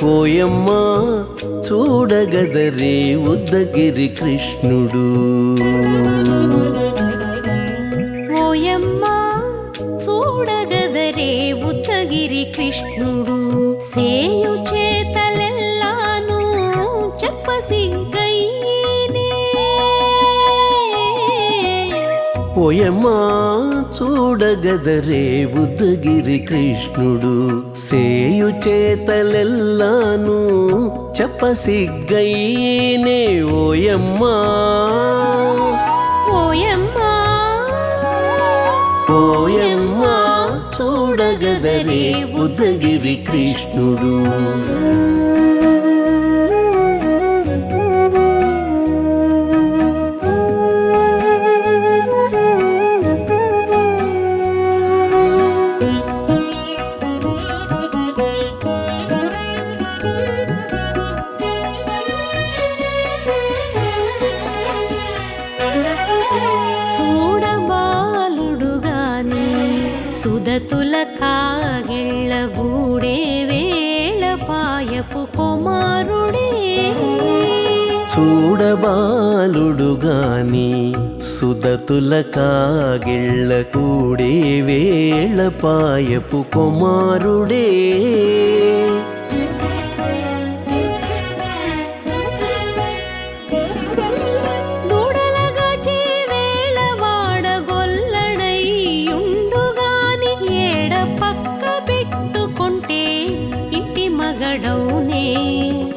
ఓయమ్మా చూడగదరే ఉద్దగిరి కృష్ణుడు. ఓయమ్మా చూడగదరే ఉద్దగిరి కృష్ణుడు. సేయు చేతలెల్లాను చెప్పసిగ్గైనే. ఓయమ్మా చూడగదరే ఉద్దగిరి కృష్ణుడు. సేయు చేతలెల్లాను చెప్పసిగ్గైనే. ఓయమ్మా ఓయమ్మా ఓయమ్మా చూడగదరే ఉద్దగిరి కృష్ణుడు. సుదతుల కాగిళ్ళ గూడే వేళపాయపు కుమారుడే. చూడబాలుడుగాని సుదతుల కాగిళ్ళ కూడే వేళపాయపు కుమారుడే.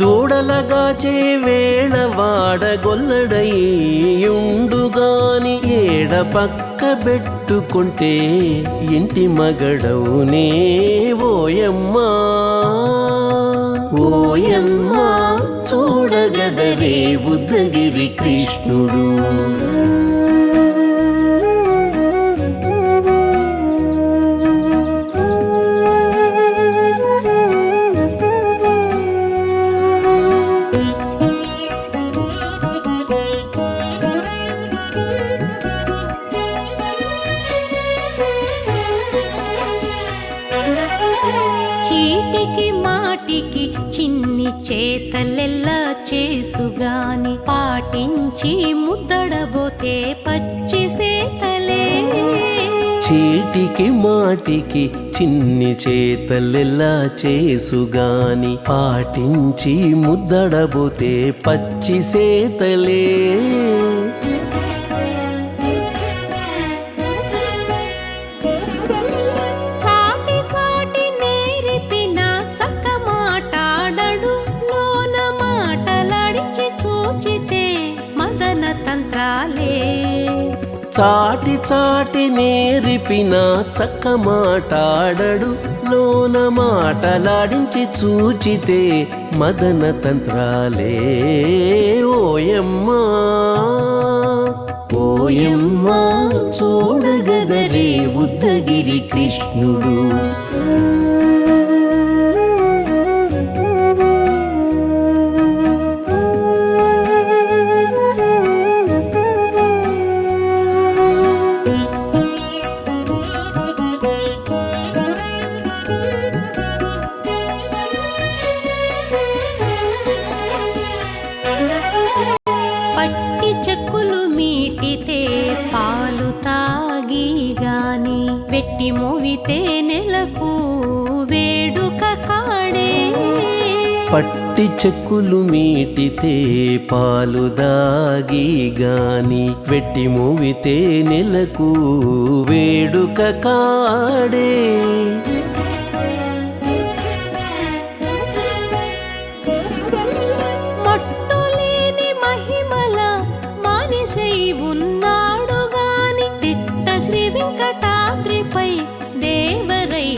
దూడలగాచే వేళ వాడగొల్లడయ్యుండుగాని ఏడ పక్క పెట్టుకుంటే ఇంటి మగడవునే. ఓయమ్మా ఓయమ్మా చూడగదరే ఉద్దగిరి కృష్ణుడు. చీటికి మాటికి చిన్ని చేతలెల్లా చేసుగాని పాటించి ముద్దడబోతే పచ్చి సేతలే. చీటికి మాటికి చిన్ని చేతలెల్లా చేసుగాని పాటించి ముద్దడబోతే పచ్చి సేతలే. చాటి చాటి నేర్పిన చక్క మాటాడడు లోన మాటలాడించి చూచితే మదన తంత్రాలే. ఓయమ్మా ఓయమ్మా చూడగదరే ఉద్దగిరి కృష్ణుడు. పట్టి చెక్కులు మీటితే పాలు తాగి గాని వెట్టి మోవితే నెలకు వేడుక కాడే. పట్టి చెక్కులు మీటితే పాలు దాగి గాని వెట్టి మోవితే నెలకు వేడుక కాడే. ఉన్నాడు గాని తిట్ట శ్రీ వెంకటాద్రిపై దేవరై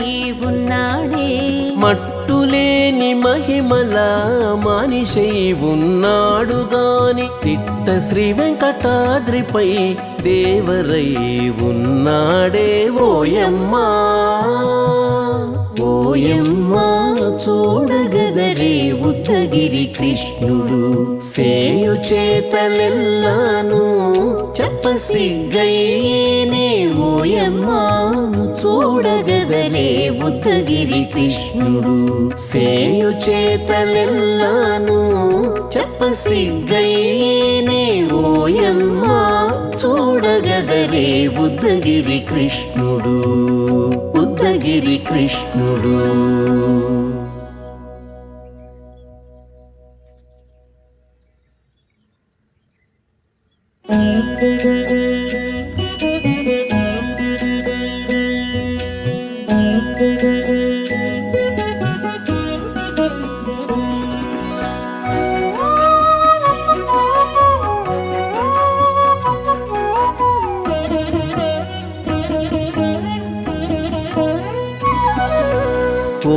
ఉన్నాడే. మట్టులేని మహిమల మనిషై ఉన్నాడు గాని తిట్ట దిట్ట శ్రీ వెంకటాద్రిపై దేవరై ఉన్నాడే ఓయమ్మా. ఓయమ్మా చూడగదరే ఉద్దగిరి కృష్ణుడు, సేయు చేతలెల్లాను చెప్పసిగ్గయ్యేనే ఓయమ్మా. చూడగదరే ఉద్దగిరి కృష్ణుడు, సేయు చేతలెల్లాను చెప్పసిగ్గయ్యేనే ఓయమ్మా. చూడగదరే ఉద్దగిరి కృష్ణుడు, ఉద్దగిరి కృష్ణుడు.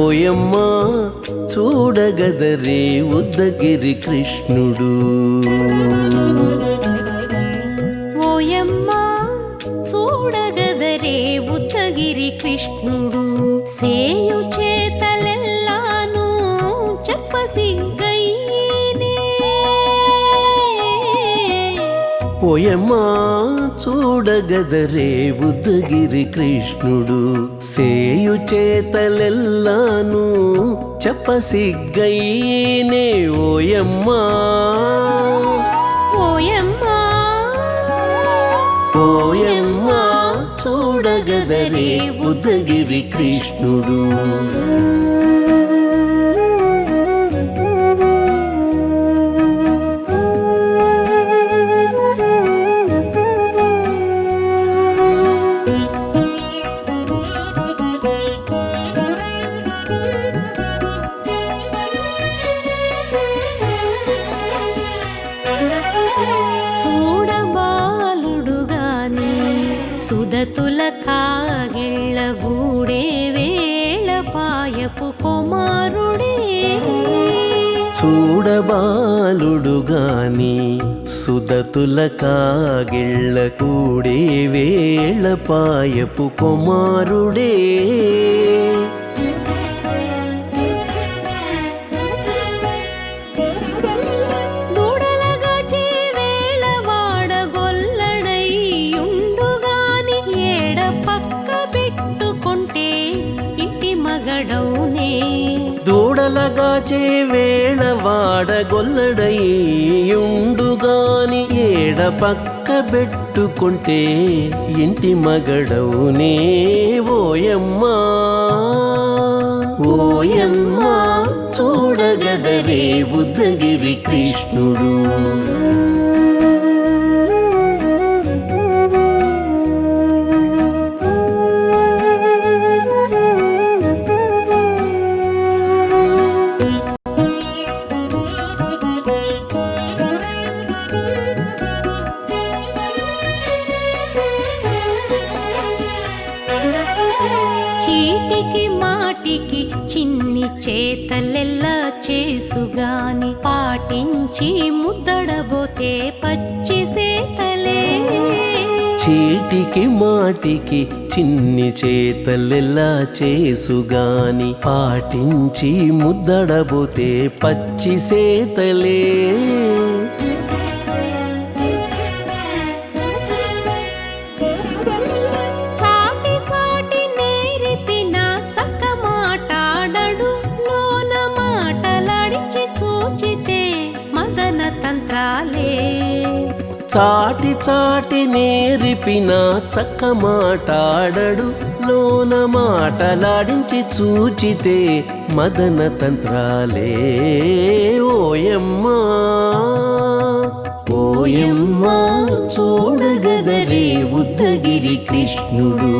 ఓయమ్మా చూడగదరే ఉద్దగిరి కృష్ణుడు. ఓయమ్మా చూడగదరే ఉద్దగిరి కృష్ణుడు, సేయు చేతలెల్లాను చెప్పసిగ్గయ్యేనే. ఓయమ్మా చూడగదరే ఉద్దగిరి కృష్ణుడు, సేయు చేతలెల్లాను చెప్పసిగ్గయ్యేనే ఓయమ్మా. ఓయమ్మా ఓయమ్మా చూడగదరే ఉద్దగిరి కృష్ణుడు. చూడబాలుడుగాని సుదతుల కాగిళ్ళ గూడే వేళపాయపు కుమారుడే. చూడబాలుడుగాని సుదతుల కాగిళ్ళ కూడే వేళపాయపు కుమారుడే. దూడలగాచే వేళవాడ గొల్లడయ్యుండుగాని ఏడ పక్క పెట్టుకుంటే ఇంటి మగడౌనే. దూడలగాచే వేళవాడ గొల్లడయ్యుండుగాని ఏడ పక్క పెట్టుకుంటే ఇంటి మగడవునే ఓయమ్మా. ఓయమ్మా చూడగదరే ఉద్దగిరి కృష్ణుడు. చీటికి మాటికి చిన్ని చేతలెల్లా చేసుగాని పాటించి ముద్దడబోతే పచ్చి సేతలే. చీటికి మాటికి చిన్ని చేతలెల్లా చేసుగాని పాటించి ముద్దడబోతే పచ్చి సేతలే. చాటి చాటి నేర్పిన చక్క మాటాడడు, లోన మాటలాడించి చూచితే మదన తంత్రాలే. చాటి చాటి నేర్పిన చక్క మాటాడడు, లోన మాటలాడించి చూచితే మదన తంత్రాలే ఓయమ్మా. ఓయమ్మా చూడగదరే ఉద్దగిరి కృష్ణుడు.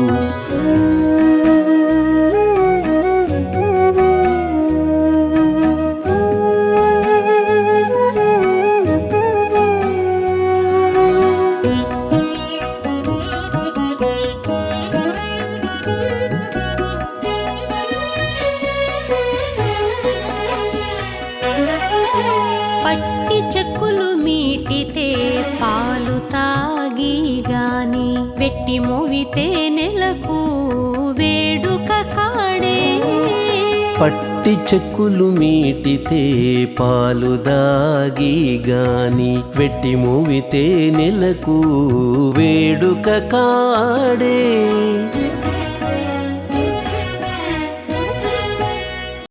పట్టి చెక్కులు మీటితే వెట్టి మోవితే నెలకు వేడుక కాడే పట్టి చెక్కులు మీటితే పాలు దాగి గాని వెట్టి మూవితే నెలకు వేడుక కాడే